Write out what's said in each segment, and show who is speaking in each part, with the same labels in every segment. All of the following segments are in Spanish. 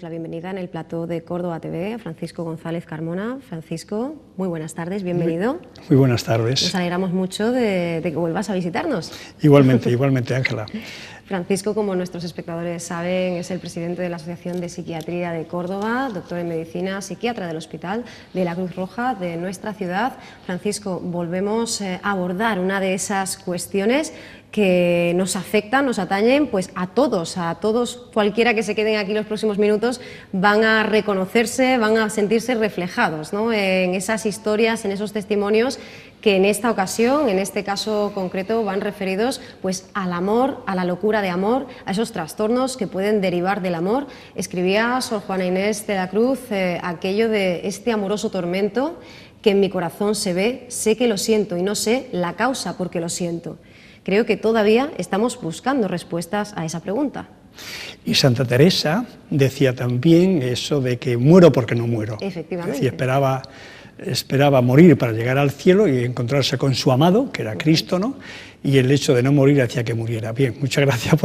Speaker 1: la bienvenida en el plató de Córdoba TV a Francisco González Carmona. Francisco, muy buenas tardes, bienvenido.
Speaker 2: Muy buenas tardes.
Speaker 1: Nos alegramos mucho de que vuelvas a visitarnos.
Speaker 2: Igualmente, igualmente, Ángela.
Speaker 1: Francisco, como nuestros espectadores saben, es el presidente de la Asociación de Psiquiatría de Córdoba, doctor en medicina, psiquiatra del Hospital de la Cruz Roja de nuestra ciudad. Francisco, volvemos a abordar una de esas cuestiones que nos afectan, nos atañen pues a todos, cualquiera que se queden aquí los próximos minutos van a reconocerse, van a sentirse reflejados, ¿no?, en esas historias, en esos testimonios que en esta ocasión, en este caso concreto, van referidos pues al amor, a la locura de amor, a esos trastornos que pueden derivar del amor. Escribía Sor Juana Inés de la Cruz aquello de este amoroso tormento que en mi corazón se ve, sé que lo siento y no sé la causa por qué lo siento. Creo que todavía estamos buscando respuestas a esa pregunta.
Speaker 2: Y Santa Teresa decía también eso de que muero porque no muero.
Speaker 1: Efectivamente.
Speaker 2: Es decir, esperaba morir para llegar al cielo y encontrarse con su amado, que era Cristo, ¿no? Y el hecho de no morir hacía que muriera. Bien, muchas gracias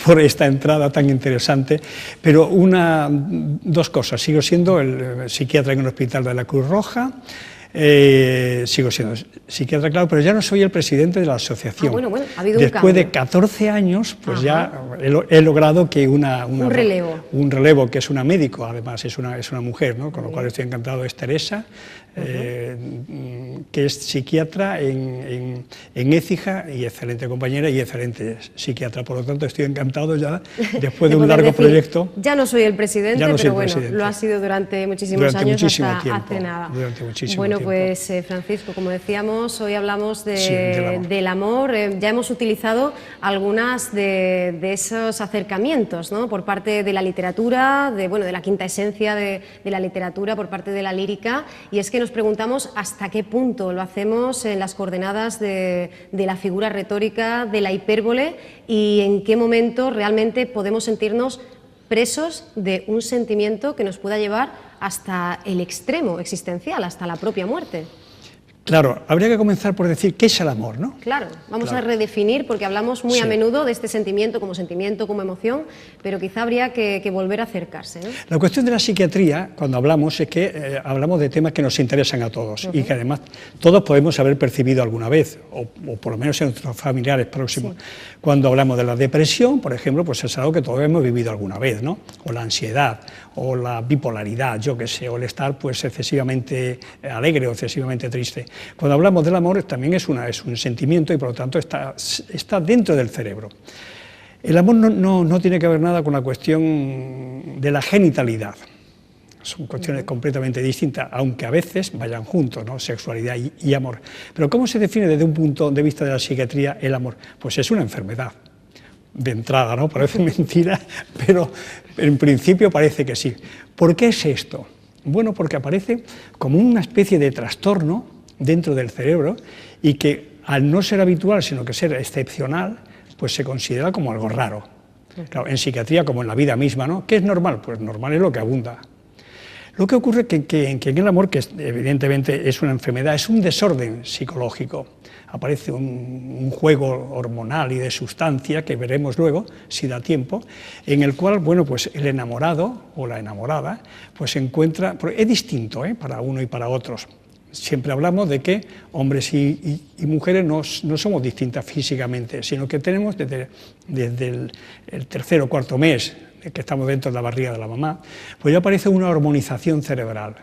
Speaker 2: por esta entrada tan interesante. Pero dos cosas. Sigo siendo el psiquiatra en el Hospital de la Cruz Roja. Sigo siendo psiquiatra, claro, pero ya no soy el presidente de la asociación.
Speaker 1: Bueno, ha habido
Speaker 2: Después
Speaker 1: un cambio.
Speaker 2: de 14 años, pues ya he logrado que un relevo, que es una médico, además es una mujer, ¿no? Con lo cual estoy encantado, es Teresa, que es psiquiatra en Écija y excelente compañera y excelente psiquiatra. Por lo tanto, estoy encantado ya, después de un largo proyecto.
Speaker 1: Ya no soy el presidente, pero bueno,
Speaker 2: presidente.
Speaker 1: Lo ha sido durante muchísimos años, hasta
Speaker 2: tiempo,
Speaker 1: hace nada.
Speaker 2: Durante muchísimo
Speaker 1: bueno,
Speaker 2: tiempo.
Speaker 1: Pues Francisco, como decíamos, hoy hablamos del amor. Ya hemos utilizado algunas de esos acercamientos, ¿no?, por parte de la literatura, de la quinta esencia de la literatura, por parte de la lírica, y es que nos preguntamos hasta qué punto lo hacemos en las coordenadas de la figura retórica, de la hipérbole, y en qué momento realmente podemos sentirnos presos de un sentimiento que nos pueda llevar hasta el extremo existencial, hasta la propia muerte.
Speaker 2: Claro, habría que comenzar por decir qué es el amor, ¿no?
Speaker 1: Claro, vamos a redefinir, porque hablamos muy a menudo de este sentimiento, como emoción, pero quizá habría que volver a acercarse, ¿no? La
Speaker 2: cuestión de la psiquiatría, cuando hablamos, es que hablamos de temas que nos interesan a todos y que además todos podemos haber percibido alguna vez, o por lo menos en nuestros familiares próximos. Sí. Cuando hablamos de la depresión, por ejemplo, pues es algo que todos hemos vivido alguna vez, ¿no? O la ansiedad, o la bipolaridad, yo qué sé, o el estar pues excesivamente alegre o excesivamente triste. Cuando hablamos del amor también es un sentimiento y por lo tanto está dentro del cerebro. El amor no tiene que ver nada con la cuestión de la genitalidad. Son cuestiones completamente distintas, aunque a veces vayan juntos, ¿no?, sexualidad y amor. Pero ¿cómo se define desde un punto de vista de la psiquiatría el amor? Pues es una enfermedad. De entrada, ¿no? Parece mentira, pero en principio parece que sí. ¿Por qué es esto? Bueno, porque aparece como una especie de trastorno dentro del cerebro y que al no ser habitual, sino que ser excepcional, pues se considera como algo raro. Claro, en psiquiatría, como en la vida misma, ¿no? ¿Qué es normal? Pues normal es lo que abunda. Lo que ocurre que en el amor, que evidentemente es una enfermedad, es un desorden psicológico. Aparece un juego hormonal y de sustancia, que veremos luego, si da tiempo, en el cual, bueno, pues el enamorado o la enamorada, pues se encuentra, es distinto, para uno y para otros. Siempre hablamos de que hombres y mujeres no somos distintas físicamente, sino que tenemos desde el tercer o cuarto mes que estamos dentro de la barriga de la mamá, pues ya aparece una hormonización cerebral.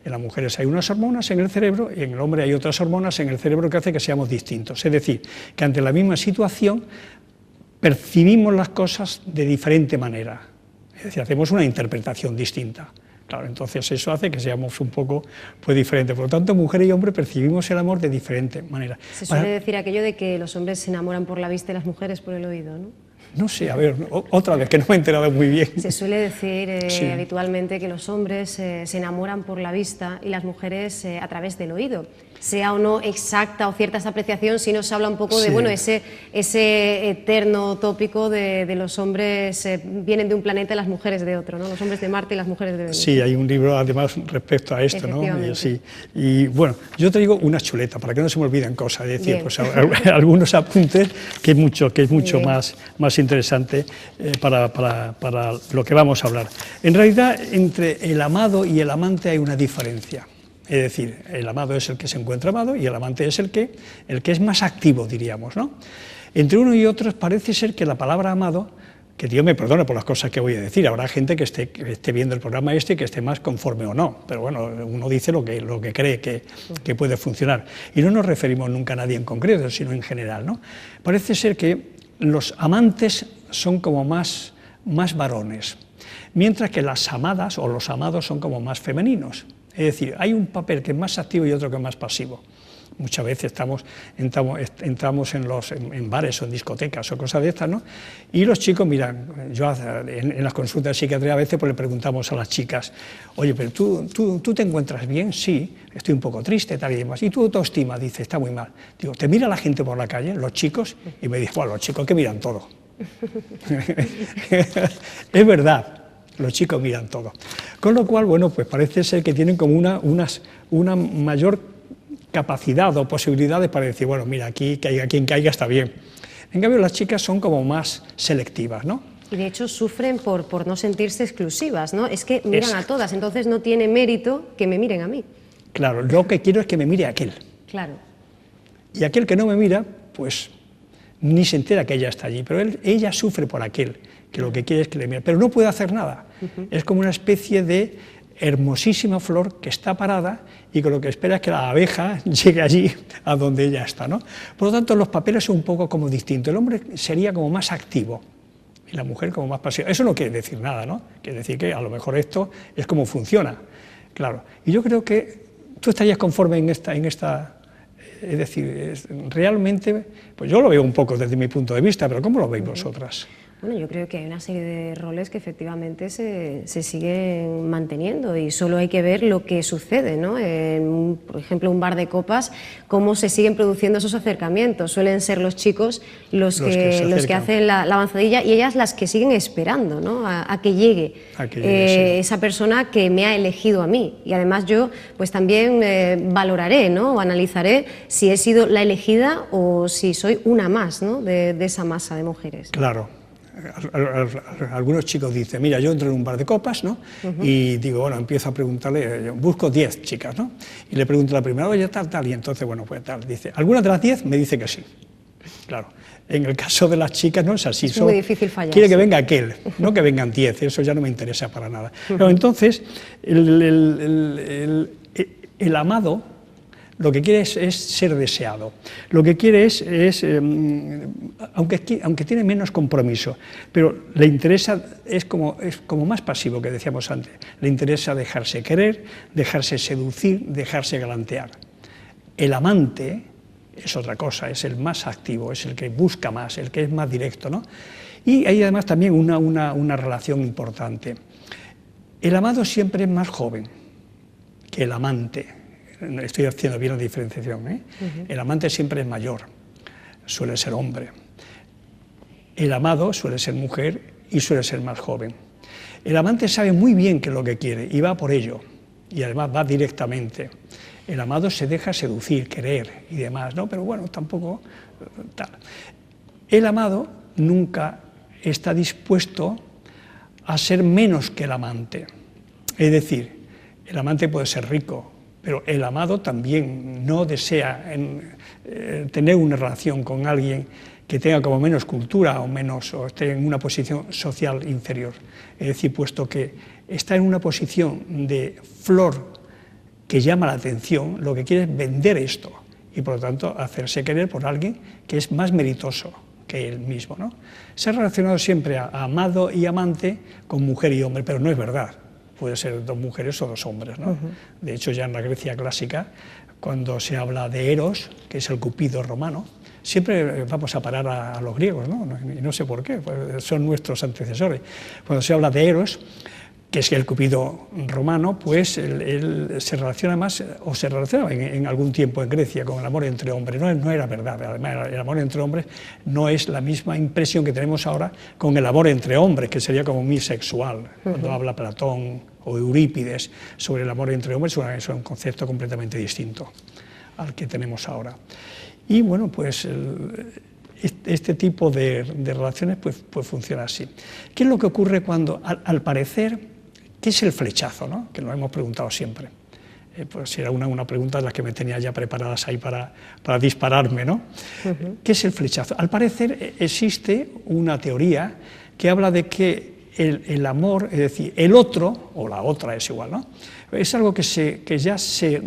Speaker 2: En las mujeres hay unas hormonas en el cerebro y en el hombre hay otras hormonas en el cerebro que hace que seamos distintos. Es decir, que ante la misma situación percibimos las cosas de diferente manera. Es decir, hacemos una interpretación distinta. Claro, entonces eso hace que seamos un poco diferentes. Por lo tanto, mujer y hombre percibimos el amor de diferente manera.
Speaker 1: Se suele decir aquello de que los hombres se enamoran por la vista y las mujeres por el oído, ¿no?
Speaker 2: No sé, a ver, otra vez, que no me he enterado muy bien.
Speaker 1: Se suele decir habitualmente que los hombres se enamoran por la vista y las mujeres a través del oído. Sea o no exacta o cierta esa apreciación, si nos habla un poco de ese eterno tópico de los hombres vienen de un planeta y las mujeres de otro, ¿no? Los hombres de Marte y las mujeres de Venus.
Speaker 2: Sí, hay un libro además respecto a esto, ¿no? Y bueno, yo te digo una chuleta para que no se me olviden cosas, es decir, pues algunos apuntes que es mucho más más interesante para lo que vamos a hablar. En realidad, entre el amado y el amante hay una diferencia. Es decir, el amado es el que se encuentra amado y el amante es el que es más activo, diríamos, ¿no? Entre uno y otro parece ser que la palabra amado, que Dios me perdone por las cosas que voy a decir, habrá gente que esté viendo el programa y que esté más conforme o no, pero bueno, uno dice lo que cree que puede funcionar. Y no nos referimos nunca a nadie en concreto, sino en general, ¿no? Parece ser que los amantes son como más varones, mientras que las amadas o los amados son como más femeninos. Es decir, hay un papel que es más activo y otro que es más pasivo. Muchas veces entramos en bares o en discotecas o cosas de estas, ¿no? Y los chicos, miran, yo en las consultas de psiquiatría a veces pues le preguntamos a las chicas, oye, pero ¿tú te encuentras bien? Sí, estoy un poco triste, tal y demás. ¿Y tu autoestima? Dice, está muy mal. Digo, ¿te mira la gente por la calle, los chicos? Y me dice, bueno, los chicos que miran todo. Es verdad. Los chicos miran todo. Con lo cual, bueno, pues parece ser que tienen como una mayor capacidad o posibilidades para decir, bueno, mira, aquí caiga quien caiga está bien. En cambio, las chicas son como más selectivas, ¿no?
Speaker 1: Y de hecho sufren por no sentirse exclusivas, ¿no? Es que miran a todas, entonces no tiene mérito que me miren a mí.
Speaker 2: Claro, lo que quiero es que me mire aquel.
Speaker 1: Claro.
Speaker 2: Y aquel que no me mira, pues ni se entera que ella está allí, pero ella sufre por aquel, que lo que quiere es que le mire, pero no puede hacer nada. Es como una especie de hermosísima flor que está parada y que lo que espera es que la abeja llegue allí a donde ella está, ¿no? Por lo tanto, los papeles son un poco como distintos. El hombre sería como más activo y la mujer como más pasiva. Eso no quiere decir nada, ¿no? Quiere decir que a lo mejor esto es como funciona, claro. Y yo creo que tú estarías conforme en esta es decir, realmente, pues yo lo veo un poco desde mi punto de vista, pero ¿cómo lo veis vosotras?
Speaker 1: Bueno, yo creo que hay una serie de roles que efectivamente se siguen manteniendo y solo hay que ver lo que sucede, ¿no? Por ejemplo, un bar de copas, cómo se siguen produciendo esos acercamientos. Suelen ser los chicos los que hacen la avanzadilla y ellas las que siguen esperando, ¿no? a que llegue, sí, esa persona que me ha elegido a mí. Y además yo pues también valoraré, ¿no? O analizaré si he sido la elegida o si soy una más, ¿no? de esa masa de mujeres.
Speaker 2: Claro. Algunos chicos dicen, mira, yo entro en un bar de copas, ¿no? Y digo, bueno, empiezo a preguntarle, busco 10 chicas, ¿no? Y le pregunto a la primera, oye, tal, y entonces, bueno, pues tal, dice, ¿alguna de las 10? Me dice que sí. Claro, en el caso de las chicas no es así.
Speaker 1: Es muy difícil fallar.
Speaker 2: Quiere que venga aquel, no que vengan 10, eso ya no me interesa para nada. Pero entonces, el amado lo que quiere es ser deseado, lo que quiere es aunque tiene menos compromiso, pero le interesa, es como más pasivo que decíamos antes, le interesa dejarse querer, dejarse seducir, dejarse galantear. El amante es otra cosa, es el más activo, es el que busca más, el que es más directo, ¿no? Y hay además también una relación importante. El amado siempre es más joven que el amante. Estoy haciendo bien la diferenciación, ¿eh? El amante siempre es mayor, suele ser hombre. El amado suele ser mujer y suele ser más joven. El amante sabe muy bien qué es lo que quiere y va por ello, y además va directamente. El amado se deja seducir, querer y demás, ¿no? Pero bueno, tampoco tal. El amado nunca está dispuesto a ser menos que el amante. Es decir, el amante puede ser rico, pero el amado también no desea tener una relación con alguien que tenga como menos cultura o esté en una posición social inferior. Es decir, puesto que está en una posición de flor que llama la atención, lo que quiere es vender esto y por lo tanto hacerse querer por alguien que es más meritoso que él mismo, ¿no? Se ha relacionado siempre a amado y amante con mujer y hombre, pero no es verdad. Puede ser dos mujeres o dos hombres, ¿no? De hecho, ya en la Grecia clásica, cuando se habla de Eros, que es el Cupido romano, siempre vamos a parar a los griegos, ¿no? Y no sé por qué, pues son nuestros antecesores. Cuando se habla de Eros, que es el Cupido romano, pues él se relaciona más, o se relaciona en algún tiempo en Grecia con el amor entre hombres. No era verdad, además el amor entre hombres no es la misma impresión que tenemos ahora con el amor entre hombres, que sería como muy sexual. Cuando habla Platón o Eurípides sobre el amor entre hombres, es un concepto completamente distinto al que tenemos ahora. Y bueno, pues este tipo de relaciones pues funciona así. ¿Qué es lo que ocurre cuando, al parecer, qué es el flechazo, ¿no? Que nos hemos preguntado siempre? Pues era una pregunta de las que me tenía ya preparadas ahí para dispararme, ¿no? ¿Qué es el flechazo? Al parecer existe una teoría que habla de que el amor, es decir, el otro, o la otra es igual, ¿no? Es algo que ya se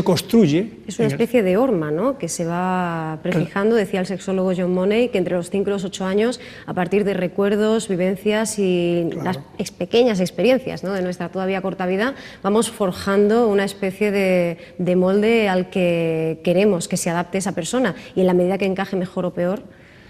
Speaker 2: construye.
Speaker 1: Es una especie de horma, ¿no?, que se va prefijando, decía el sexólogo John Money, que entre los 5 y los 8 años, a partir de recuerdos, vivencias y las pequeñas experiencias, ¿no?, de nuestra todavía corta vida, vamos forjando una especie de molde al que queremos que se adapte esa persona, y en la medida que encaje mejor o peor,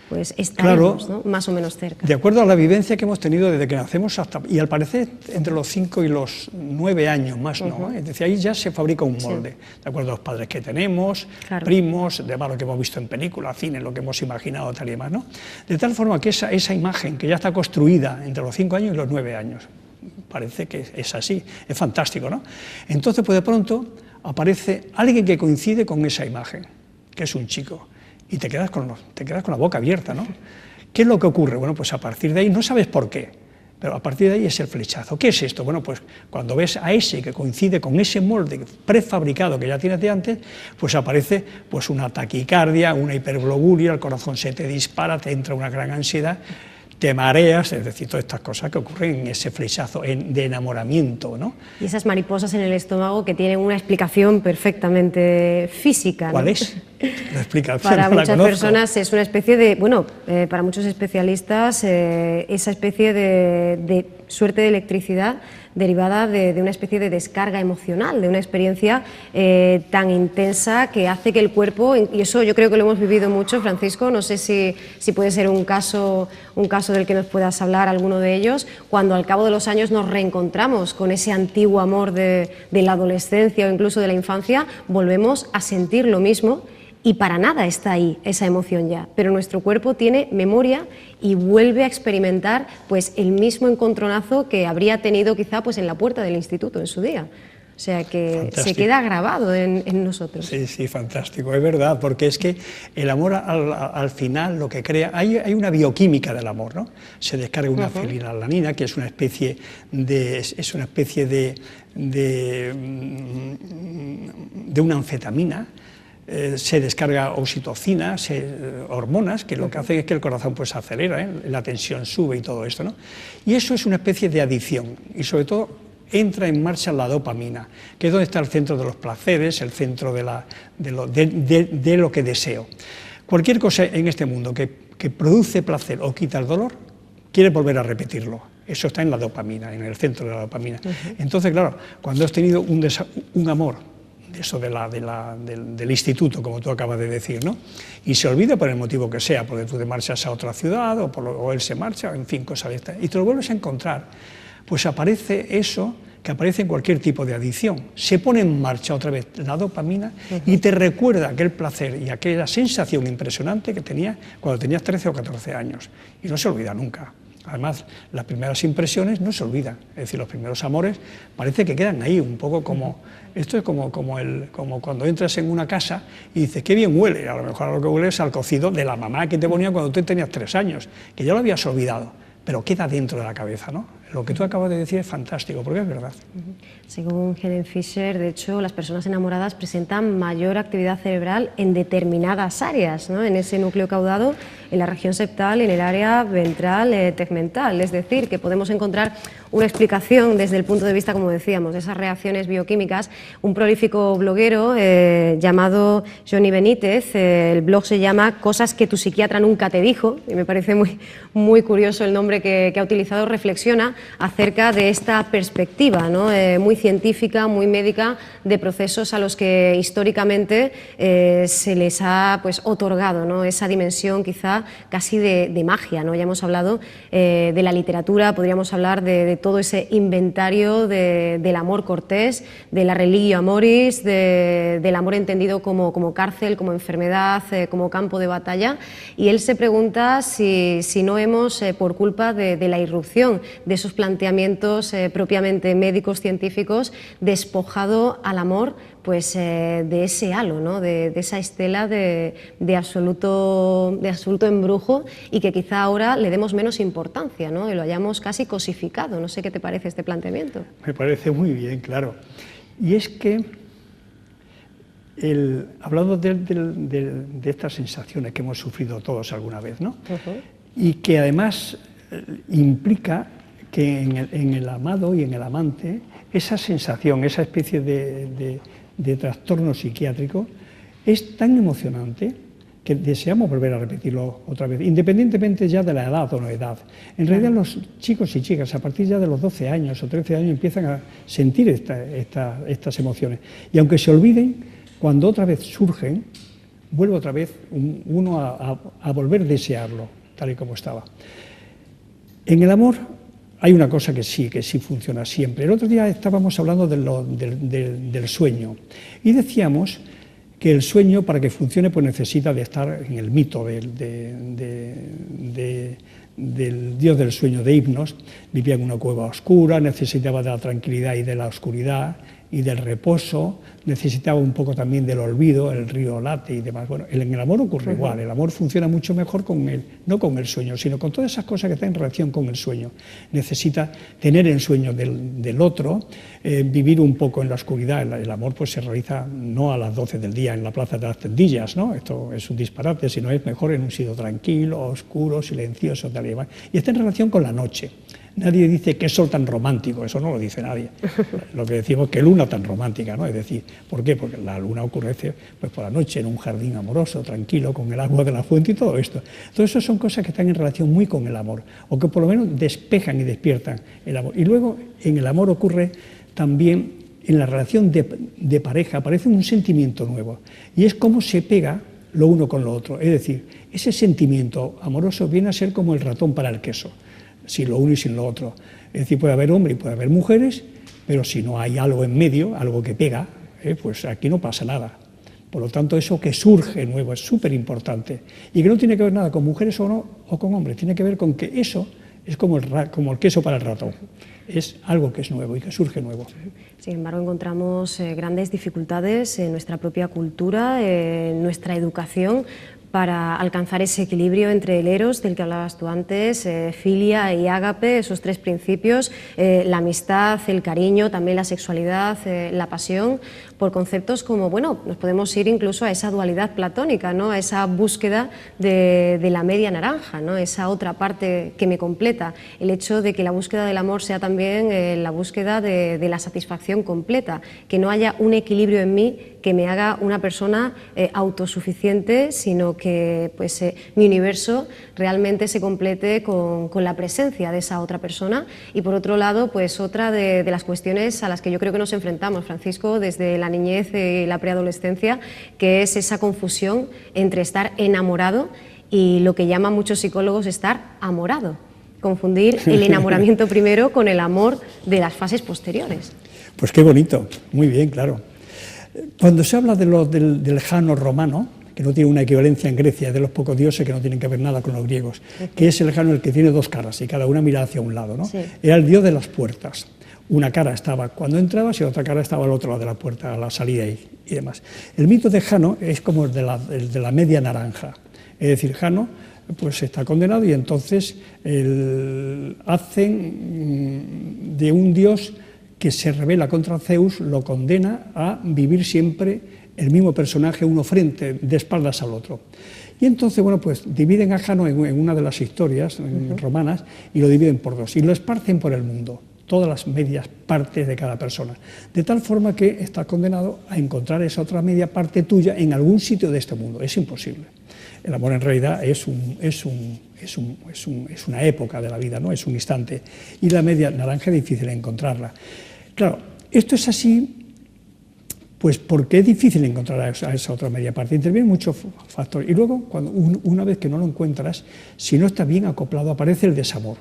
Speaker 1: pues estaremos, ¿no?, más o menos cerca.
Speaker 2: De acuerdo a la vivencia que hemos tenido desde que nacemos hasta, y al parecer entre los 5 y los 9 años más, ¿no? Es decir, ahí ya se fabrica un molde, de acuerdo a los padres que tenemos, primos, de lo que hemos visto en películas, cine, lo que hemos imaginado, tal y demás, ¿no? De tal forma que esa imagen que ya está construida entre los 5 años y los 9 años, parece que es así, es fantástico, ¿no? Entonces, pues de pronto aparece alguien que coincide con esa imagen, que es un chico, y te quedas con la boca abierta, ¿no? ¿Qué es lo que ocurre? Bueno, pues a partir de ahí, no sabes por qué, pero a partir de ahí es el flechazo. ¿Qué es esto? Bueno, pues cuando ves a ese que coincide con ese molde prefabricado que ya tienes de antes, pues aparece pues una taquicardia, una hiperglobulia, el corazón se te dispara, te entra una gran ansiedad, te mareas, es decir, todas estas cosas que ocurren en ese flechazo de enamoramiento, ¿no?
Speaker 1: Y esas mariposas en el estómago que tienen una explicación perfectamente física, ¿no?
Speaker 2: ¿Cuál es? La explicación
Speaker 1: para
Speaker 2: no la
Speaker 1: muchas
Speaker 2: conozco.
Speaker 1: personas es una especie de, bueno, para muchos especialistas, esa especie de suerte de electricidad derivada de una especie de descarga emocional, de una experiencia tan intensa que hace que el cuerpo, y eso yo creo que lo hemos vivido mucho, Francisco, no sé si puede ser un caso del que nos puedas hablar, alguno de ellos, cuando al cabo de los años nos reencontramos con ese antiguo amor de la adolescencia o incluso de la infancia, volvemos a sentir lo mismo. Y para nada está ahí esa emoción ya, pero nuestro cuerpo tiene memoria y vuelve a experimentar pues el mismo encontronazo que habría tenido quizá pues en la puerta del instituto en su día. O sea que se queda grabado en nosotros.
Speaker 2: Sí, sí, fantástico, es verdad, porque es que el amor al final lo que crea, hay una bioquímica del amor, ¿no? Se descarga una fenilalanina, que es una especie de una anfetamina. Se descarga oxitocina, hormonas, que lo que hacen es que el corazón pues acelera, la tensión sube y todo esto, ¿no? Y eso es una especie de adicción, y sobre todo entra en marcha la dopamina, que es donde está el centro de los placeres, el centro de lo que deseo. Cualquier cosa en este mundo que produce placer o quita el dolor, quiere volver a repetirlo. Eso está en la dopamina, en el centro de la dopamina. Entonces, claro, cuando has tenido un amor, eso del instituto, como tú acabas de decir, ¿no? Y se olvida por el motivo que sea, porque tú te marchas a otra ciudad, o él se marcha, en fin, cosas de estas, y te lo vuelves a encontrar, pues aparece eso que aparece en cualquier tipo de adicción. Se pone en marcha otra vez la dopamina y te recuerda aquel placer y aquella sensación impresionante que tenías cuando tenías 13 o 14 años, y no se olvida nunca. Además, las primeras impresiones no se olvidan, es decir, los primeros amores parece que quedan ahí, un poco como... Esto es como cuando entras en una casa y dices, qué bien huele, a lo mejor lo que huele es al cocido de la mamá que te ponía cuando tú tenías 3 años, que ya lo habías olvidado, pero queda dentro de la cabeza, ¿no? Lo que tú acabas de decir es fantástico, porque es verdad.
Speaker 1: Según Helen Fisher, de hecho, las personas enamoradas presentan mayor actividad cerebral en determinadas áreas, ¿no? En ese núcleo caudado, en la región septal, en el área ventral, tegmental. Es decir, que podemos encontrar una explicación desde el punto de vista, como decíamos, de esas reacciones bioquímicas. Un prolífico bloguero llamado Johnny Benítez, el blog se llama Cosas que tu psiquiatra nunca te dijo, y me parece muy curioso el nombre que ha utilizado, reflexiona acerca de esta perspectiva, ¿no? Muy científica, muy médica, de procesos a los que históricamente se les ha pues, otorgado, ¿no? Esa dimensión quizá carga casi de magia, ¿no? Ya hemos hablado de la literatura, podríamos hablar de todo ese inventario del amor cortés, de la religio amoris, del amor entendido como cárcel, como enfermedad, como campo de batalla, y él se pregunta si no hemos, por culpa de la irrupción de esos planteamientos propiamente médicos, científicos, despojado al amor pues de ese halo, ¿no? de esa estela de absoluto embrujo, y que quizá ahora le demos menos importancia, ¿no? Y lo hayamos casi cosificado. No sé qué te parece este planteamiento.
Speaker 2: Me parece muy bien, claro. Y es que, hablando de estas sensaciones que hemos sufrido todos alguna vez, ¿no? Y que además implica que en el amado y en el amante, esa sensación, esa especie de trastorno psiquiátrico, es tan emocionante que deseamos volver a repetirlo otra vez, independientemente ya de la edad o no edad. En realidad los chicos y chicas a partir ya de los 12 años o 13 años empiezan a sentir estas emociones. Y aunque se olviden, cuando otra vez surgen, vuelve otra vez uno a volver a desearlo, tal y como estaba. En el amor hay una cosa que sí funciona siempre. El otro día estábamos hablando del sueño y decíamos que el sueño, para que funcione, pues necesita de estar en el mito del dios del sueño de Hipnos. Vivía en una cueva oscura, necesitaba de la tranquilidad y de la oscuridad y del reposo, necesitaba un poco también del olvido, el río late y demás. Bueno, en el amor ocurre igual, el amor funciona mucho mejor no con el sueño, sino con todas esas cosas que están en relación con el sueño. Necesita tener el sueño del otro, vivir un poco en la oscuridad. El amor pues se realiza no a las 12 del día en la plaza de las tendillas, ¿no? Esto es un disparate, sino es mejor en un sitio tranquilo, oscuro, silencioso, tal y demás. Y está en relación con la noche. Nadie dice qué sol tan romántico, eso no lo dice nadie. Lo que decimos es qué luna tan romántica, ¿no? Es decir, ¿por qué? Porque la luna ocurre pues por la noche en un jardín amoroso, tranquilo, con el agua de la fuente y todo esto. Todo eso son cosas que están en relación muy con el amor, o que por lo menos despejan y despiertan el amor. Y luego en el amor ocurre también, en la relación de pareja, aparece un sentimiento nuevo, y es cómo se pega lo uno con lo otro. Es decir, ese sentimiento amoroso viene a ser como el ratón para el queso, sin lo uno y sin lo otro. Es decir, puede haber hombres y puede haber mujeres, pero si no hay algo en medio, algo que pega, pues aquí no pasa nada. Por lo tanto, eso que surge nuevo es súper importante, y que no tiene que ver nada con mujeres o con hombres, tiene que ver con que eso es como el queso para el ratón, es algo que es nuevo y que surge nuevo.
Speaker 1: Sin embargo, encontramos grandes dificultades en nuestra propia cultura, en nuestra educación, para alcanzar ese equilibrio entre el eros, del que hablabas tú antes, filia y ágape, esos tres principios, la amistad, el cariño, también la sexualidad, la pasión, por conceptos como, bueno, nos podemos ir incluso a esa dualidad platónica, ¿no? A esa búsqueda de la media naranja, ¿no? Esa otra parte que me completa, el hecho de que la búsqueda del amor sea también la búsqueda de la satisfacción completa, que no haya un equilibrio en mí que me haga una persona autosuficiente, sino que pues, mi universo realmente se complete con la presencia de esa otra persona. Y por otro lado, pues otra de las cuestiones a las que yo creo que nos enfrentamos, Francisco, desde la niñez y la preadolescencia, que es esa confusión entre estar enamorado y lo que llaman muchos psicólogos estar amorado. Confundir el enamoramiento primero con el amor de las fases posteriores.
Speaker 2: Pues qué bonito, muy bien, claro. Cuando se habla del Jano romano, que no tiene una equivalencia en Grecia, de los pocos dioses que no tienen que ver nada con los griegos, que es el Jano el que tiene dos caras y cada una mira hacia un lado, ¿no? Sí. Era el dios de las puertas. Una cara estaba cuando entrabas y otra cara estaba al otro lado de la puerta, a la salida y demás. El mito de Jano es como el de la media naranja, es decir, Jano pues está condenado y entonces hacen de un dios que se rebela contra Zeus, lo condena a vivir siempre el mismo personaje, uno frente, de espaldas al otro. Y entonces, bueno, pues dividen a Jano en una de las historias romanas y lo dividen por dos y lo esparcen por el mundo, todas las medias partes de cada persona, de tal forma que estás condenado a encontrar esa otra media parte tuya en algún sitio de este mundo. Es imposible. El amor en realidad es una época de la vida, ¿no? Es un instante, y la media naranja es difícil encontrarla. Claro, esto es así Pues porque es difícil encontrar a esa otra media parte. Intervienen muchos factores. Y luego, una vez que no lo encuentras, si no está bien acoplado, aparece el desamor.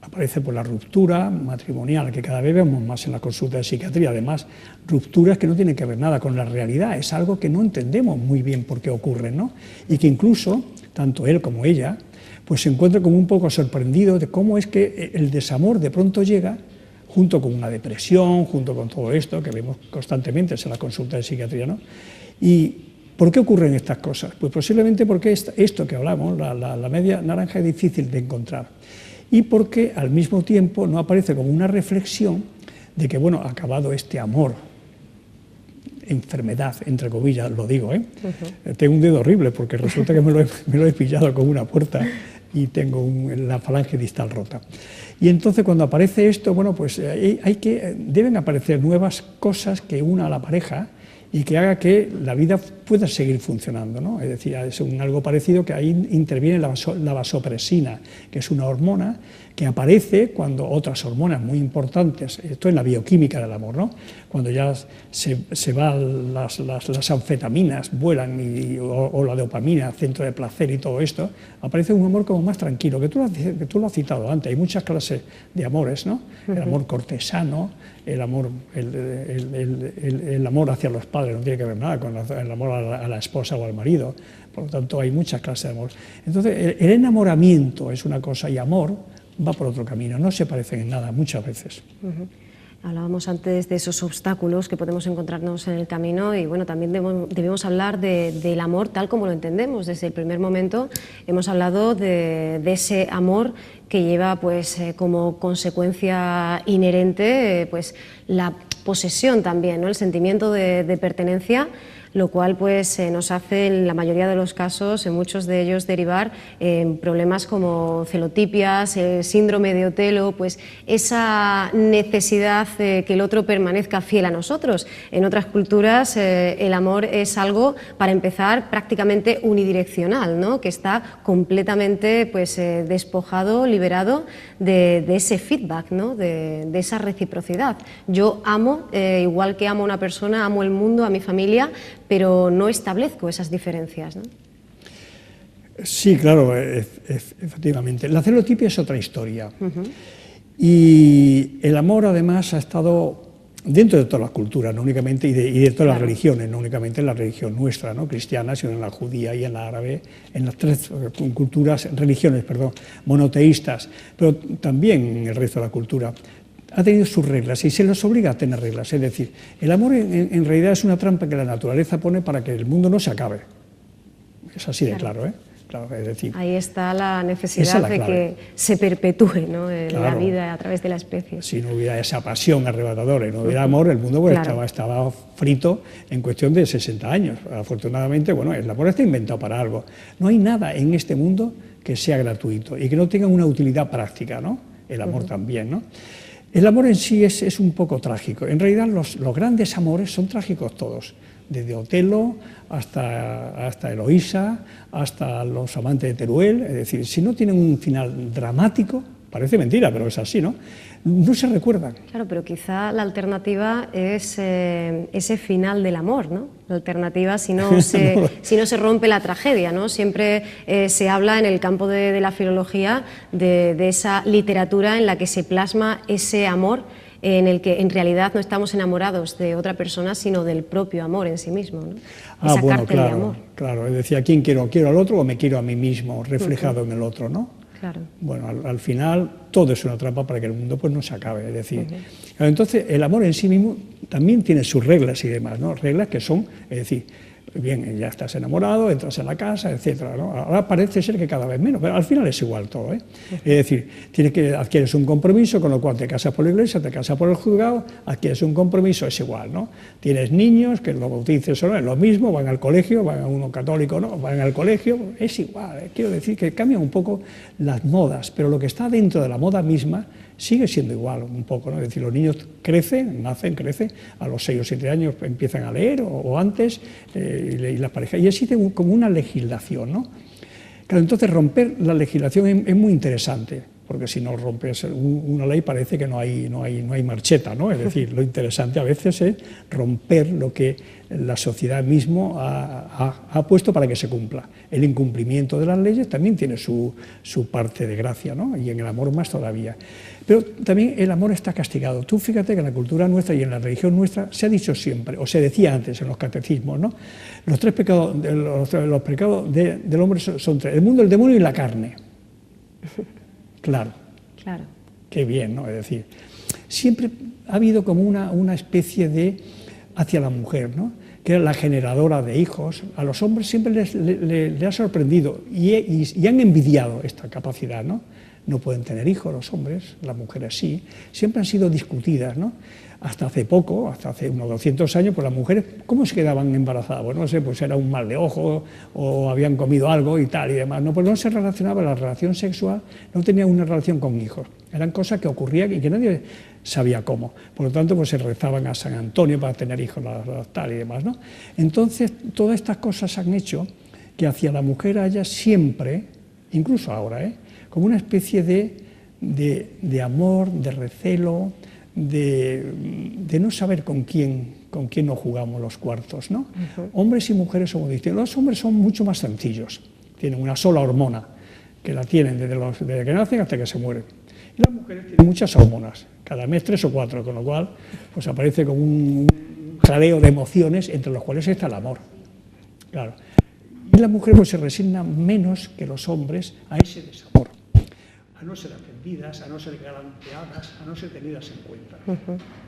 Speaker 2: Aparece por la ruptura matrimonial, que cada vez vemos más en la consulta de psiquiatría. Además, rupturas que no tienen que ver nada con la realidad. Es algo que no entendemos muy bien por qué ocurren, ¿no? Y que incluso, tanto él como ella, pues se encuentra como un poco sorprendido de cómo es que el desamor de pronto llega junto con una depresión, junto con todo esto que vemos constantemente en la consulta de psiquiatría, ¿no? ¿Y por qué ocurren estas cosas? Pues posiblemente porque esto que hablamos, la media naranja, es difícil de encontrar, y porque al mismo tiempo no aparece como una reflexión de que, bueno, acabado este amor, enfermedad, entre comillas, lo digo, tengo un dedo horrible porque resulta que me lo he pillado con una puerta y tengo la falange distal rota. Y entonces cuando aparece esto, bueno, pues deben aparecer nuevas cosas que una a la pareja y que haga que la vida pueda seguir funcionando, ¿no? Es decir, es algo parecido, que ahí interviene la vasopresina, que es una hormona que aparece cuando otras hormonas muy importantes, esto en la bioquímica del amor, ¿no? Cuando ya se van las anfetaminas, vuelan, o la dopamina, centro de placer y todo esto, aparece un amor como más tranquilo, que tú lo has citado antes. Hay muchas clases de amores, ¿no? El amor cortesano, el amor hacia los padres no tiene que ver nada con el amor a la esposa o al marido. Por lo tanto, hay muchas clases de amor. Entonces, el enamoramiento es una cosa y amor va por otro camino, no se parecen en nada muchas veces.
Speaker 1: Hablábamos antes de esos obstáculos que podemos encontrarnos en el camino, y bueno, también debemos hablar del amor tal como lo entendemos. Desde el primer momento hemos hablado de ese amor que lleva pues como consecuencia inherente pues la posesión también, ¿no? El sentimiento de pertenencia, lo cual pues nos hace en la mayoría de los casos, en muchos de ellos, derivar en problemas como celotipias, el síndrome de Otelo, pues esa necesidad de que el otro permanezca fiel a nosotros. En otras culturas el amor es algo, para empezar, prácticamente unidireccional, ¿no? Que está completamente pues despojado, liberado de ese feedback, ¿no? de esa reciprocidad. Yo amo, igual que amo a una persona, amo el mundo, a mi familia, pero no establezco esas diferencias, ¿no?
Speaker 2: Sí, claro, efectivamente. La celotipia es otra historia. Y el amor, además, ha estado dentro de todas las culturas, no únicamente, y de todas las religiones, no únicamente en la religión nuestra, ¿no? Cristiana, sino en la judía y en la árabe, en las tres religiones monoteístas, pero también en el resto de la cultura. Ha tenido sus reglas y se los obliga a tener reglas. Es decir, el amor en realidad es una trampa que la naturaleza pone para que el mundo no se acabe. Es así de claro, ¿eh? Claro, es decir,
Speaker 1: ahí está la necesidad de que se perpetúe, ¿no? La vida a través de la especie.
Speaker 2: Si no hubiera esa pasión arrebatadora y no hubiera amor, el mundo pues, estaba frito en cuestión de 60 años. Afortunadamente, bueno, el amor está inventado para algo. No hay nada en este mundo que sea gratuito y que no tenga una utilidad práctica, ¿no? El amor también, ¿no? El amor en sí es un poco trágico. En realidad los grandes amores son trágicos todos, desde Otelo hasta Eloísa, hasta los amantes de Teruel. Es decir, si no tienen un final dramático, parece mentira, pero es así, ¿no? No se recuerdan.
Speaker 1: Claro, pero quizá la alternativa es ese final del amor, ¿no? La alternativa, si no se rompe la tragedia, ¿no? Siempre se habla en el campo de la filología de esa literatura en la que se plasma ese amor en el que en realidad no estamos enamorados de otra persona, sino del propio amor en sí mismo, ¿no? Esa cárcel de amor.
Speaker 2: Claro, es decir, ¿a quién quiero? ¿Quiero al otro o me quiero a mí mismo, reflejado en el otro, ¿no?
Speaker 1: Claro.
Speaker 2: Bueno, al final todo es una trampa para que el mundo pues no se acabe, es decir, entonces el amor en sí mismo también tiene sus reglas y demás, ¿no? Reglas que son, es decir, bien, ya estás enamorado, entras en la casa, etcétera, ¿no? Ahora parece ser que cada vez menos, pero al final es igual todo, ¿eh? Es decir, adquieres un compromiso, con lo cual te casas por la iglesia, te casas por el juzgado, adquieres un compromiso, es igual, ¿no? Tienes niños, que los bautices o no, es lo mismo, van al colegio, van a uno católico, no, van al colegio, es igual, ¿eh? Quiero decir que cambian un poco las modas, pero lo que está dentro de la moda misma sigue siendo igual un poco, ¿no? Es decir, los niños crecen, crecen, a los 6 o 7 años empiezan a leer o antes, y las parejas, y existe como una legislación, ¿no? Claro, entonces romper la legislación es muy interesante, porque si no rompes una ley parece que no hay marcheta, ¿no? Es decir, lo interesante a veces es romper lo que la sociedad mismo ha puesto para que se cumpla. El incumplimiento de las leyes también tiene su parte de gracia, ¿no? Y en el amor más todavía. Pero también el amor está castigado. Tú fíjate que en la cultura nuestra y en la religión nuestra se ha dicho siempre, o se decía antes en los catecismos, ¿no? Los tres pecados, los pecados del hombre son tres: el mundo, el demonio y la carne. Claro. Claro. Qué bien, ¿no? Es decir, siempre ha habido como una especie de hacia la mujer, ¿no? Que era la generadora de hijos. A los hombres siempre le ha sorprendido y han envidiado esta capacidad, ¿no? No pueden tener hijos los hombres, las mujeres sí. Siempre han sido discutidas, ¿no? Hasta hace poco, hasta hace unos 200 años, pues las mujeres, ¿cómo se quedaban embarazadas? Pues no sé, pues era un mal de ojo o habían comido algo y tal y demás. No, pues no se relacionaba la relación sexual, no tenía una relación con hijos. Eran cosas que ocurrían y que nadie sabía cómo. Por lo tanto, pues se rezaban a San Antonio para tener hijos, tal y demás, ¿no? Entonces, todas estas cosas han hecho que hacia la mujer haya siempre, incluso ahora, como una especie de amor, de recelo, de no saber con quién nos jugamos los cuartos, ¿no? Hombres y mujeres somos distintos. Los hombres son mucho más sencillos, tienen una sola hormona, que la tienen desde que nacen hasta que se mueren. Y las mujeres tienen muchas hormonas, cada mes 3 o 4, con lo cual pues aparece como un jaleo de emociones entre los cuales está el amor. Claro. Y las mujeres pues se resignan menos que los hombres a ese desamor, a no ser atendidas, a no ser galanteadas, a no ser tenidas en cuenta.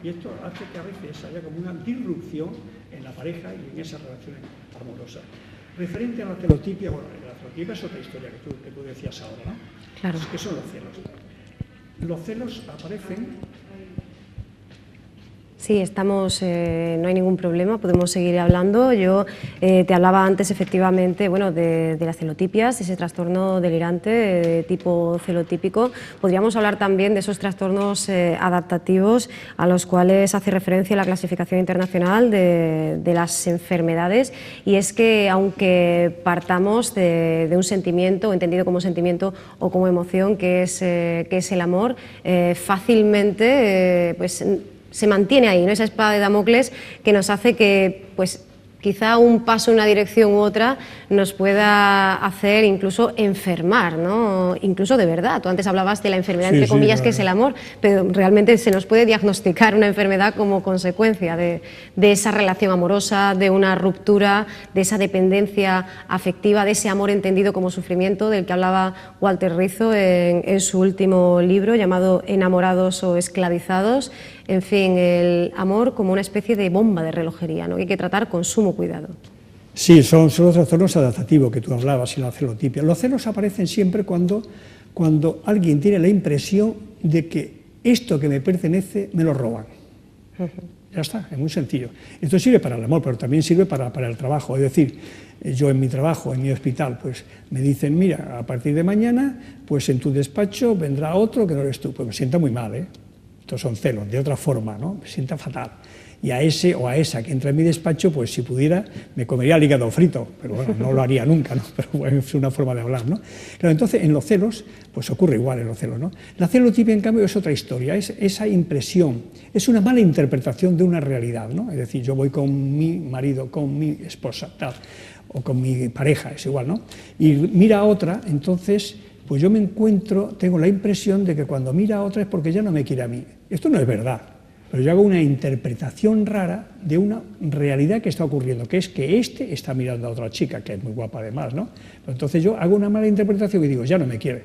Speaker 2: Y esto hace que a veces haya como una disrupción en la pareja y en esas relaciones amorosas. Referente a la celotipia, bueno, la celotipia es otra historia que tú decías ahora, ¿no? Claro. ¿Qué son los celos? Los celos aparecen...
Speaker 1: Sí, estamos, no hay ningún problema, podemos seguir hablando. Yo te hablaba antes efectivamente, bueno, de las celotipias, ese trastorno delirante de tipo celotípico. Podríamos hablar también de esos trastornos adaptativos a los cuales hace referencia la clasificación internacional de las enfermedades, y es que aunque partamos de un sentimiento, entendido como sentimiento o como emoción, que es el amor, fácilmente pues se mantiene ahí, ¿no? Esa espada de Damocles que nos hace que, pues, quizá un paso en una dirección u otra nos pueda hacer incluso enfermar, ¿no? Incluso de verdad. Tú antes hablabas de la enfermedad, entre comillas, que es el amor, pero realmente se nos puede diagnosticar una enfermedad como consecuencia de esa relación amorosa, de una ruptura, de esa dependencia afectiva, de ese amor entendido como sufrimiento del que hablaba Walter Rizzo en su último libro llamado Enamorados o esclavizados. En fin, el amor como una especie de bomba de relojería, ¿no? Que hay que tratar con sumo cuidado.
Speaker 2: Sí, son los trastornos adaptativos que tú hablabas y la celotipia. Los celos aparecen siempre cuando alguien tiene la impresión de que esto que me pertenece me lo roban. Ya está, es muy sencillo. Esto sirve para el amor, pero también sirve para el trabajo. Es decir, yo en mi trabajo, en mi hospital, pues me dicen, mira, a partir de mañana, pues en tu despacho vendrá otro que no eres tú. Pues me sienta muy mal, ¿eh? Estos son celos, de otra forma, ¿no? Me sienta fatal. Y a ese o a esa que entra en mi despacho, pues si pudiera, me comería el hígado frito, pero bueno, no lo haría nunca, ¿no? Pero bueno, es una forma de hablar, ¿no? Claro, entonces en los celos, pues ocurre igual en los celos, ¿no? La celotipia, en cambio, es otra historia, es esa impresión, es una mala interpretación de una realidad, ¿no? Es decir, yo voy con mi marido, con mi esposa, tal, o con mi pareja, es igual, ¿no? Y mira a otra, entonces, pues yo me encuentro, tengo la impresión de que cuando mira a otra es porque ya no me quiere a mí. Esto no es verdad, pero yo hago una interpretación rara de una realidad que está ocurriendo, que es que este está mirando a otra chica, que es muy guapa además, ¿no? Pero entonces yo hago una mala interpretación y digo, ya no me quiere.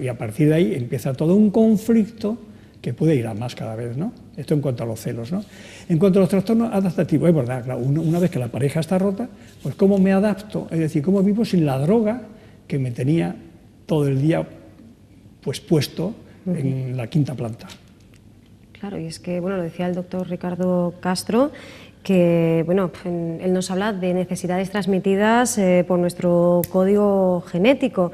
Speaker 2: Y a partir de ahí empieza todo un conflicto que puede ir a más cada vez, ¿no? Esto en cuanto a los celos, ¿no? En cuanto a los trastornos adaptativos, es verdad, claro, una vez que la pareja está rota, pues ¿cómo me adapto? Es decir, ¿cómo vivo sin la droga que me tenía todo el día pues puesto en la quinta planta?
Speaker 1: Claro, y es que, bueno, lo decía el doctor Ricardo Castro, que, bueno, él nos habla de necesidades transmitidas por nuestro código genético.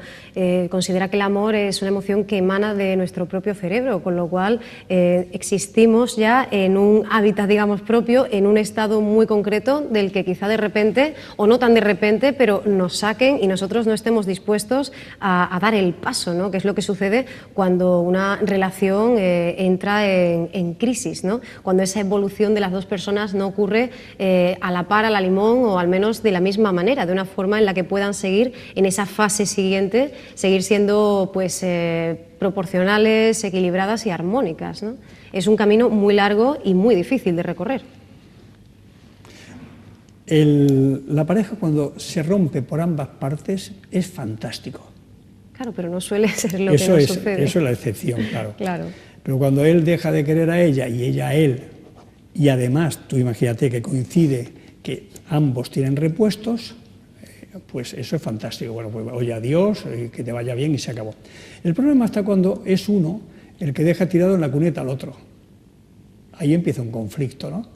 Speaker 1: Considera que el amor es una emoción que emana de nuestro propio cerebro, con lo cual existimos ya en un hábitat, digamos, propio, en un estado muy concreto del que quizá de repente, o no tan de repente, pero nos saquen y nosotros no estemos dispuestos a dar el paso, ¿no? Que es lo que sucede cuando una relación entra en crisis, ¿no? Cuando esa evolución de las dos personas no ocurre a la par, a la limón, o al menos de la misma manera, de una forma en la que puedan seguir en esa fase siguiente, seguir siendo pues proporcionales, equilibradas y armónicas, ¿no? Es un camino muy largo y muy difícil de recorrer.
Speaker 2: La pareja, cuando se rompe por ambas partes, es fantástico.
Speaker 1: Claro, pero no suele ser lo que nos sucede.
Speaker 2: Eso es la excepción, claro.
Speaker 1: Claro.
Speaker 2: Pero cuando él deja de querer a ella y ella a él, y además, tú imagínate que coincide que ambos tienen repuestos, pues eso es fantástico. Bueno, pues oye, adiós, que te vaya bien y se acabó. El problema está cuando es uno el que deja tirado en la cuneta al otro. Ahí empieza un conflicto, ¿no?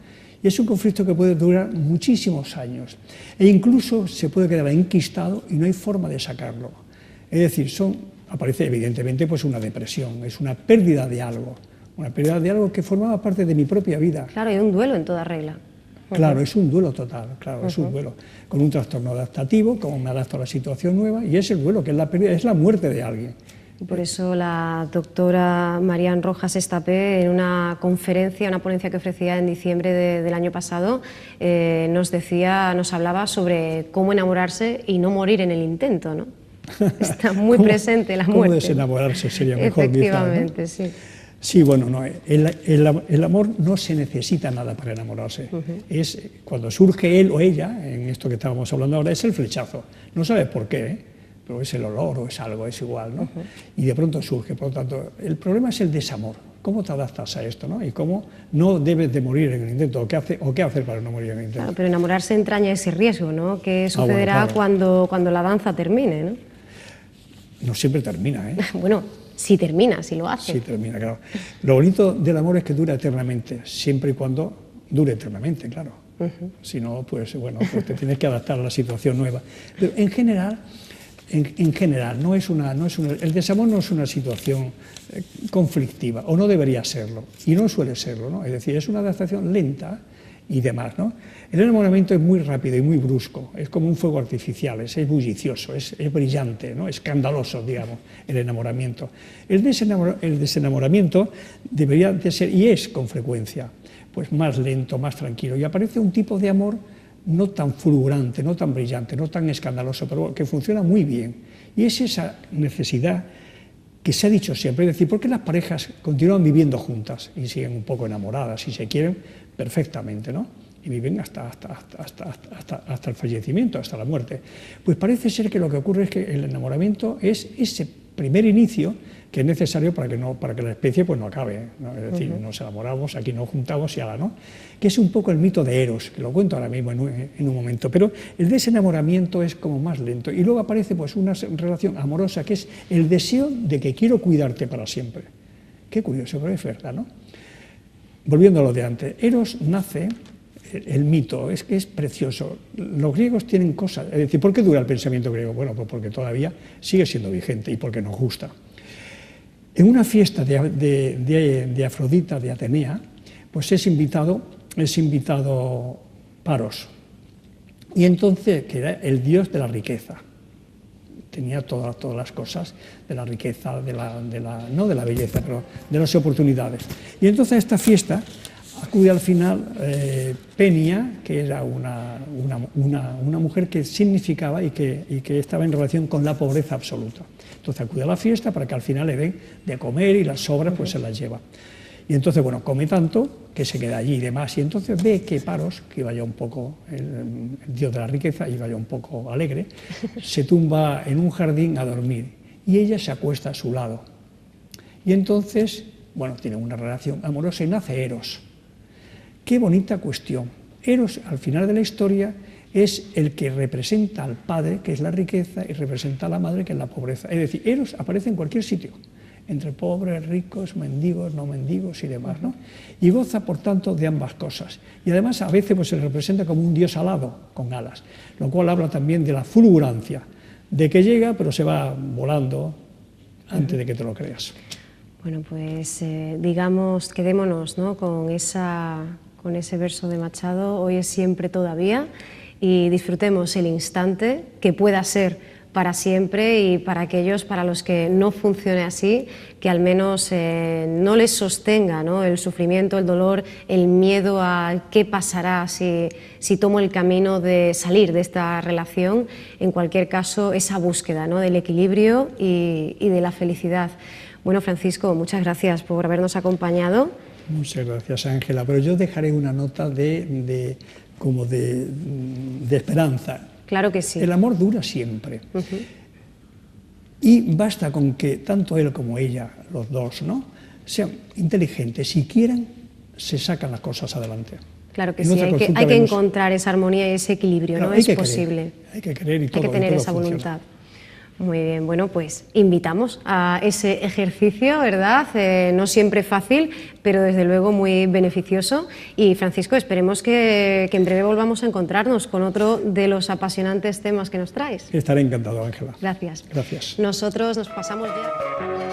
Speaker 2: Y es un conflicto que puede durar muchísimos años. E incluso se puede quedar enquistado y no hay forma de sacarlo. Es decir, aparece evidentemente pues una depresión, es una pérdida de algo. Una pérdida de algo que formaba parte de mi propia vida.
Speaker 1: Claro, hay un duelo en toda regla.
Speaker 2: Claro, es un duelo total, claro, es un duelo. Con un trastorno adaptativo, como me adapto a la situación nueva, y es el duelo, que es la pérdida, es la muerte de alguien.
Speaker 1: Y por eso la doctora Marian Rojas Estapé, en una conferencia, una ponencia que ofrecía en diciembre del año pasado, nos hablaba sobre cómo enamorarse y no morir en el intento, ¿no? Está muy presente la muerte.
Speaker 2: ¿Cómo desenamorarse sería mejor?
Speaker 1: Efectivamente, ¿no? Sí.
Speaker 2: Sí, bueno, no, el amor no se necesita nada para enamorarse. Es cuando surge él o ella, en esto que estábamos hablando ahora, es el flechazo. No sabes por qué, pero es el olor o es algo, es igual, ¿no? Y de pronto surge. Por lo tanto, el problema es el desamor. ¿Cómo te adaptas a esto, no? Y cómo no debes de morir en el intento, o qué hacer para no morir en el intento.
Speaker 1: Claro, pero enamorarse entraña ese riesgo, ¿no? ¿Qué sucederá cuando la danza termine, no?
Speaker 2: No siempre termina, ¿eh?
Speaker 1: Bueno, si termina, si lo hace.
Speaker 2: Sí termina, claro. Lo bonito del amor es que dura eternamente, siempre y cuando dure eternamente, claro. Si no, pues bueno, pues te tienes que adaptar a la situación nueva. Pero en general, el desamor no es una situación conflictiva, o no debería serlo, y no suele serlo, ¿no? Es decir, es una adaptación lenta y demás, ¿no? El enamoramiento es muy rápido y muy brusco, es como un fuego artificial, es bullicioso, es brillante, ¿no? Escandaloso, digamos, el enamoramiento. El desenamoramiento debería de ser, y es con frecuencia, pues más lento, más tranquilo, y aparece un tipo de amor no tan fulgurante, no tan brillante, no tan escandaloso, pero que funciona muy bien. Y es esa necesidad que se ha dicho siempre, es decir, ¿por qué las parejas continúan viviendo juntas y siguen un poco enamoradas y se quieren perfectamente, ¿no? Y viven hasta el fallecimiento, hasta la muerte? Pues parece ser que lo que ocurre es que el enamoramiento es ese primer inicio que es necesario para que la especie pues no acabe, ¿no? Es decir, nos enamoramos, aquí nos juntamos y ala, ¿no? Que es un poco el mito de Eros, que lo cuento ahora mismo en un momento, pero el desenamoramiento es como más lento, y luego aparece pues una relación amorosa que es el deseo de que quiero cuidarte para siempre. Qué curioso, pero es verdad, ¿no? Volviendo a lo de antes, Eros nace, el mito, es que es precioso. Los griegos tienen cosas, es decir, ¿por qué dura el pensamiento griego? Bueno, pues porque todavía sigue siendo vigente y porque nos gusta. En una fiesta de Afrodita, de Atenea, pues es invitado Paros, y entonces, que era el dios de la riqueza. Tenía todas las cosas de la riqueza, no de la belleza, pero de las oportunidades. Y entonces a esta fiesta acude al final Penia, que era una mujer que significaba y que estaba en relación con la pobreza absoluta. Entonces acude a la fiesta para que al final le den de comer, y las sobras pues se las lleva. Y entonces, bueno, come tanto que se queda allí y demás. Y entonces ve que Paros, que iba ya un poco, el dios de la riqueza, iba ya un poco alegre, se tumba en un jardín a dormir. Y ella se acuesta a su lado. Y entonces, bueno, tiene una relación amorosa y nace Eros. Qué bonita cuestión. Eros, al final de la historia, es el que representa al padre, que es la riqueza, y representa a la madre, que es la pobreza. Es decir, Eros aparece en cualquier sitio. entre pobres, ricos, mendigos, no mendigos y demás, ¿no? Y goza, por tanto, de ambas cosas. Y además a veces pues, se le representa como un dios alado, con alas, lo cual habla también de la fulgurancia, de que llega pero se va volando antes de que te lo creas.
Speaker 1: Bueno, pues digamos, quedémonos, ¿no?, con ese verso de Machado, hoy es siempre todavía, y disfrutemos el instante, que pueda ser para siempre, y para aquellos para los que no funcione así, que al menos no les sostenga, ¿no?, el sufrimiento, el dolor, el miedo a qué pasará si tomo el camino de salir de esta relación. En cualquier caso, esa búsqueda, ¿no?, del equilibrio y de la felicidad. Bueno, Francisco, muchas gracias por habernos acompañado.
Speaker 2: Muchas gracias, Ángela, pero yo dejaré una nota de esperanza.
Speaker 1: Claro que sí.
Speaker 2: El amor dura siempre. Y basta con que tanto él como ella, los dos, ¿no?, sean inteligentes, si quieren, se sacan las cosas adelante.
Speaker 1: Claro que sí, hay que encontrar esa armonía y ese equilibrio, claro, ¿no? Es posible.
Speaker 2: Hay que querer y todo.
Speaker 1: Hay que tener esa voluntad. Muy bien, bueno, pues invitamos a ese ejercicio, ¿verdad? No siempre fácil, pero desde luego muy beneficioso. Y Francisco, esperemos que en breve volvamos a encontrarnos con otro de los apasionantes temas que nos traes.
Speaker 2: Estaré encantado, Ángela.
Speaker 1: Gracias.
Speaker 2: Gracias.
Speaker 1: Nosotros nos pasamos ya.